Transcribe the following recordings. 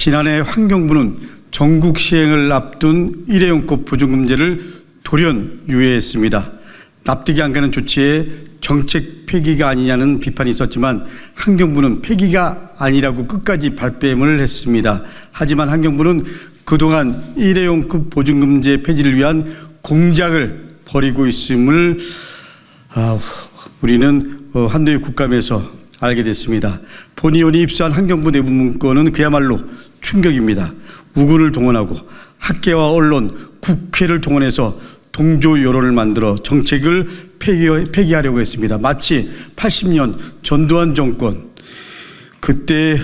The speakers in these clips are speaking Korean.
지난해 환경부는 전국 시행을 앞둔 일회용컵 보증금제를 돌연 유예했습니다. 납득이 안 가는 조치에 정책 폐기가 아니냐는 비판이 있었지만 환경부는 폐기가 아니라고 끝까지 발뺌을 했습니다. 하지만 환경부는 그동안 일회용컵 보증금제 폐지를 위한 공작을 벌이고 있음을 우리는 한노위 국감에서 알게 됐습니다. 본 의원이 입수한 환경부 내부 문건은 그야말로 충격입니다. 우군을 동원하고 학계와 언론, 국회를 동원해서 동조 여론을 만들어 정책을 폐기하려고 했습니다. 마치 80년 전두환 정권 그때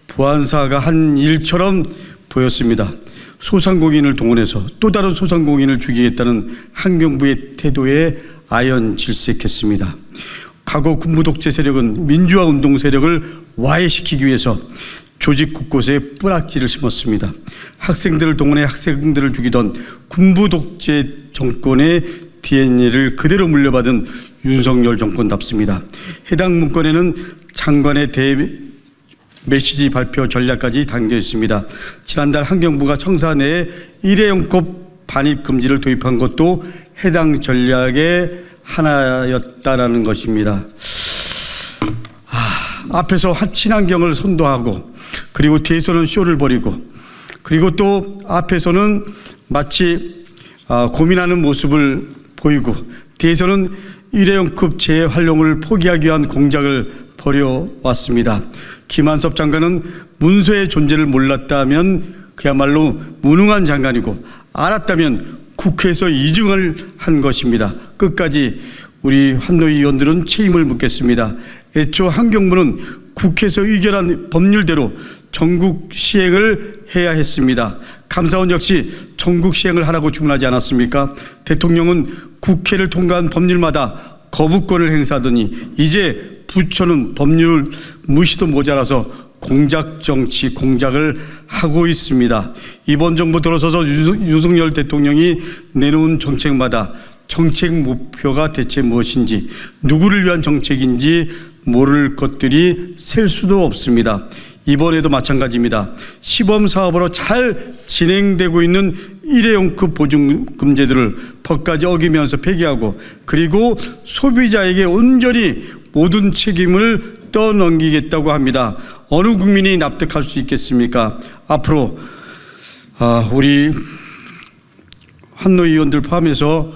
보안사가 한 일처럼 보였습니다. 소상공인을 동원해서 또 다른 소상공인을 죽이겠다는 환경부의 태도에 아연질색했습니다. 과거 군부 독재 세력은 민주화 운동 세력을 와해시키기 위해서 조직 곳곳에 뿌락지를 심었습니다. 학생들을 동원해 학생들을 죽이던 군부 독재 정권의 DNA를 그대로 물려받은 윤석열 정권답습니다. 해당 문건에는 장관의 메시지 발표 전략까지 담겨 있습니다. 지난달 환경부가 청사 내에 일회용컵 반입 금지를 도입한 것도 해당 전략의 하나였다라는 것입니다. 앞에서 친환경을 선도하고 그리고 뒤에서는 쇼를 벌이고 그리고 또 앞에서는 마치 고민하는 모습을 보이고 뒤에서는 일회용컵 재활용을 포기하기 위한 공작을 벌여왔습니다. 김한섭 장관은 문서의 존재를 몰랐다면 그야말로 무능한 장관이고 알았다면 국회에서 이증을 한 것입니다. 끝까지 우리 한노위 의원들은 책임을 묻겠습니다. 애초 환경부는 국회에서 의결한 법률대로 전국 시행을 해야 했습니다. 감사원 역시 전국 시행을 하라고 주문하지 않았습니까? 대통령은 국회를 통과한 법률마다 거부권을 행사하더니 이제 부처는 법률 무시도 모자라서 공작 정치, 공작을 하고 있습니다. 이번 정부 들어서서 윤석열 대통령이 내놓은 정책마다 정책 목표가 대체 무엇인지, 누구를 위한 정책인지 모를 것들이 셀 수도 없습니다. 이번에도 마찬가지입니다. 시범 사업으로 잘 진행되고 있는 일회용컵 보증금제들을 법까지 어기면서 폐기하고 그리고 소비자에게 온전히 모든 책임을 떠넘기겠다고 합니다. 어느 국민이 납득할 수 있겠습니까? 앞으로 우리 한노위 의원들 포함해서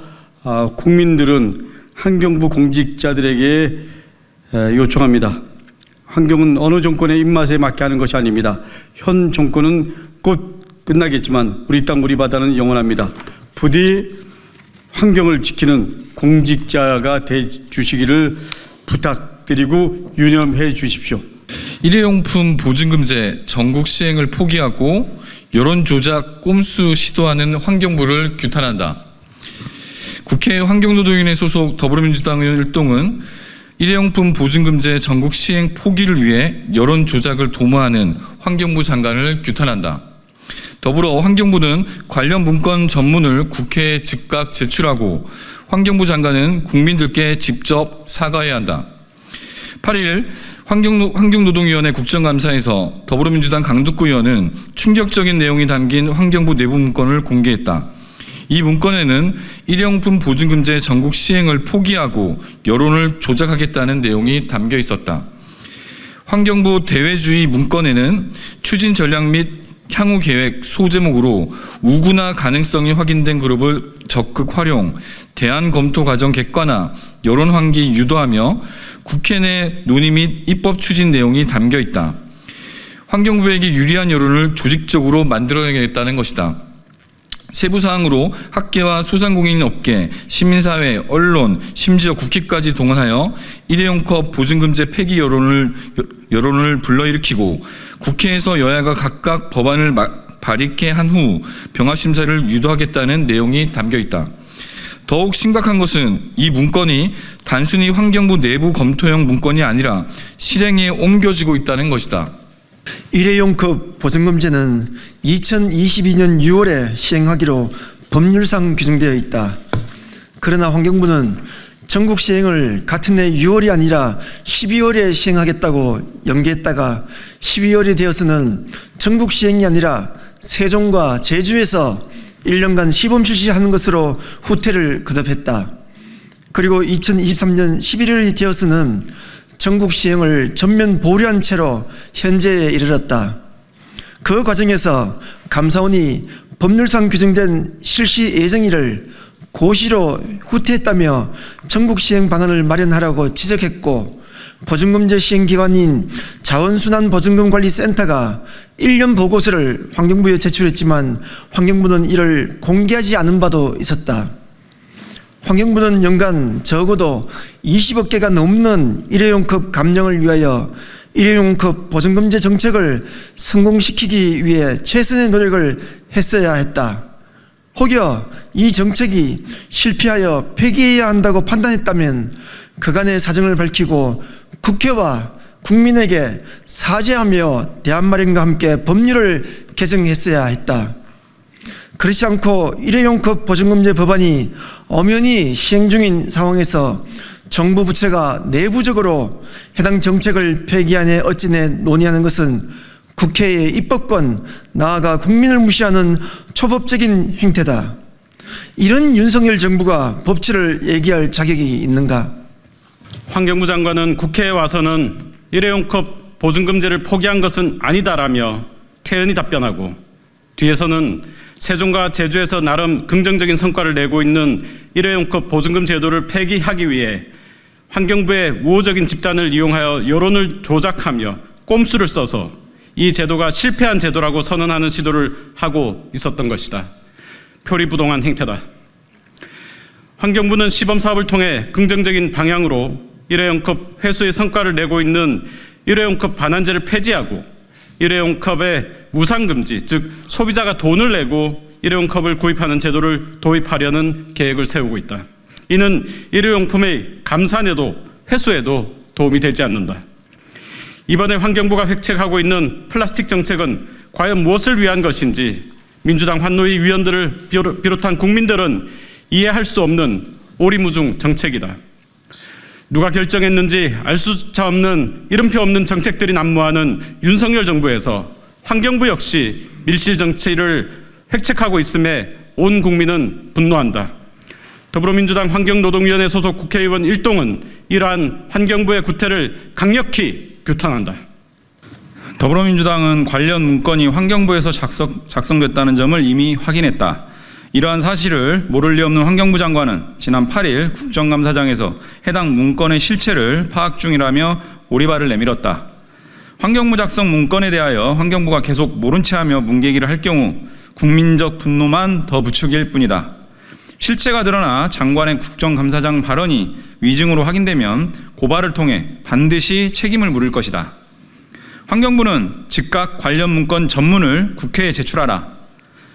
국민들은 환경부 공직자들에게 요청합니다. 환경은 어느 정권의 입맛에 맞게 하는 것이 아닙니다. 현 정권은 곧 끝나겠지만 우리 땅 우리 바다는 영원합니다. 부디 환경을 지키는 공직자가 돼 주시기를 부탁드리고 유념해 주십시오. 일회용품 보증금제 전국 시행을 포기하고 여론 조작 꼼수 시도하는 환경부를 규탄한다. 국회 환경노동위원회 소속 더불어민주당 의원 일동은 일회용품 보증금제 전국 시행 포기를 위해 여론 조작을 도모하는 환경부 장관을 규탄한다. 더불어 환경부는 관련 문건 전문을 국회에 즉각 제출하고 환경부 장관은 국민들께 직접 사과해야 한다. 8일 환경노동위원회 국정감사에서 더불어민주당 강덕구 의원은 충격적인 내용이 담긴 환경부 내부 문건을 공개했다. 이 문건에는 일회용품 보증금제 전국 시행을 포기하고 여론을 조작하겠다는 내용이 담겨 있었다. 환경부 대외주의 문건에는 추진 전략 및 향후 계획 소제목으로 우구나 가능성이 확인된 그룹을 적극 활용, 대안 검토 과정 객관화, 여론 환기 유도하며 국회 내 논의 및 입법 추진 내용이 담겨 있다. 환경부에게 유리한 여론을 조직적으로 만들어내겠다는 것이다. 세부 사항으로 학계와 소상공인 업계, 시민사회, 언론, 심지어 국회까지 동원하여 일회용컵 보증금제 폐기 여론을 불러일으키고 국회에서 여야가 각각 법안을 발의케 한 후 병합심사를 유도하겠다는 내용이 담겨 있다. 더욱 심각한 것은 이 문건이 단순히 환경부 내부 검토형 문건이 아니라 실행에 옮겨지고 있다는 것이다. 일회용컵 보증금제는 2022년 6월에 시행하기로 법률상 규정되어 있다. 그러나 환경부는 전국 시행을 같은 해 6월이 아니라 12월에 시행하겠다고 연기했다가 12월이 되어서는 전국 시행이 아니라 세종과 제주에서 1년간 시범 실시하는 것으로 후퇴를 거듭했다. 그리고 2023년 11월이 되어서는 전국 시행을 전면 보류한 채로 현재에 이르렀다. 그 과정에서 감사원이 법률상 규정된 실시 예정일을 고시로 후퇴했다며 전국 시행 방안을 마련하라고 지적했고, 보증금제 시행기관인 자원순환보증금관리센터가 1년 보고서를 환경부에 제출했지만 환경부는 이를 공개하지 않은 바도 있었다. 환경부는 연간 적어도 20억 개가 넘는 일회용컵 감량을 위하여 일회용컵 보증금제 정책을 성공시키기 위해 최선의 노력을 했어야 했다. 혹여 이 정책이 실패하여 폐기해야 한다고 판단했다면 그간의 사정을 밝히고 국회와 국민에게 사죄하며 대안 마련과 함께 법률을 개정했어야 했다. 그렇지 않고 일회용컵 보증금제 법안이 엄연히 시행 중인 상황에서 정부 부처가 내부적으로 해당 정책을 폐기안에 어찌내 논의하는 것은 국회의 입법권, 나아가 국민을 무시하는 초법적인 행태다. 이런 윤석열 정부가 법치를 얘기할 자격이 있는가? 환경부 장관은 국회에 와서는 일회용컵 보증금제를 포기한 것은 아니다라며 태연히 답변하고, 뒤에서는 세종과 제주에서 나름 긍정적인 성과를 내고 있는 일회용컵 보증금 제도를 폐기하기 위해 환경부의 우호적인 집단을 이용하여 여론을 조작하며 꼼수를 써서 이 제도가 실패한 제도라고 선언하는 시도를 하고 있었던 것이다. 표리부동한 행태다. 환경부는 시범사업을 통해 긍정적인 방향으로 일회용컵 회수의 성과를 내고 있는 일회용컵 반환제를 폐지하고 일회용컵의 무상금지, 즉 소비자가 돈을 내고 일회용컵을 구입하는 제도를 도입하려는 계획을 세우고 있다. 이는 일회용품의 감산에도 회수에도 도움이 되지 않는다. 이번에 환경부가 획책하고 있는 플라스틱 정책은 과연 무엇을 위한 것인지 민주당 환노위 위원들을 비롯한 국민들은 이해할 수 없는 오리무중 정책이다. 누가 결정했는지 알 수차 없는 이름표 없는 정책들이 난무하는 윤석열 정부에서 환경부 역시 밀실 정치를 획책하고 있음에 온 국민은 분노한다. 더불어민주당 환경노동위원회 소속 국회의원 일동은 이러한 환경부의 구태를 강력히 규탄한다. 더불어민주당은 관련 문건이 환경부에서 작성됐다는 점을 이미 확인했다. 이러한 사실을 모를 리 없는 환경부 장관은 지난 8일 국정감사장에서 해당 문건의 실체를 파악 중이라며 오리발을 내밀었다. 환경부 작성 문건에 대하여 환경부가 계속 모른 체하며 뭉개기를 할 경우 국민적 분노만 더 부추길 뿐이다. 실체가 드러나 장관의 국정감사장 발언이 위증으로 확인되면 고발을 통해 반드시 책임을 물을 것이다. 환경부는 즉각 관련 문건 전문을 국회에 제출하라.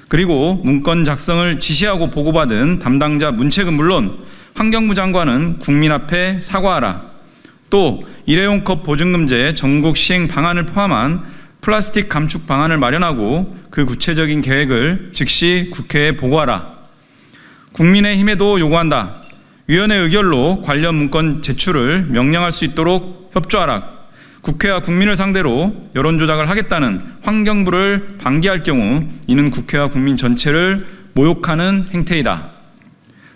그리고 문건 작성을 지시하고 보고받은 담당자 문책은 물론 환경부 장관은 국민 앞에 사과하라. 또 일회용컵 보증금제 전국 시행 방안을 포함한 플라스틱 감축 방안을 마련하고 그 구체적인 계획을 즉시 국회에 보고하라. 국민의힘에도 요구한다. 위원회 의결로 관련 문건 제출을 명령할 수 있도록 협조하라. 국회와 국민을 상대로 여론조작을 하겠다는 환경부를 방기할 경우 이는 국회와 국민 전체를 모욕하는 행태이다.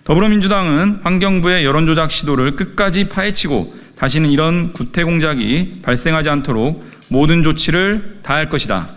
더불어민주당은 환경부의 여론조작 시도를 끝까지 파헤치고 다시는 이런 구태 공작이 발생하지 않도록 모든 조치를 다할 것이다.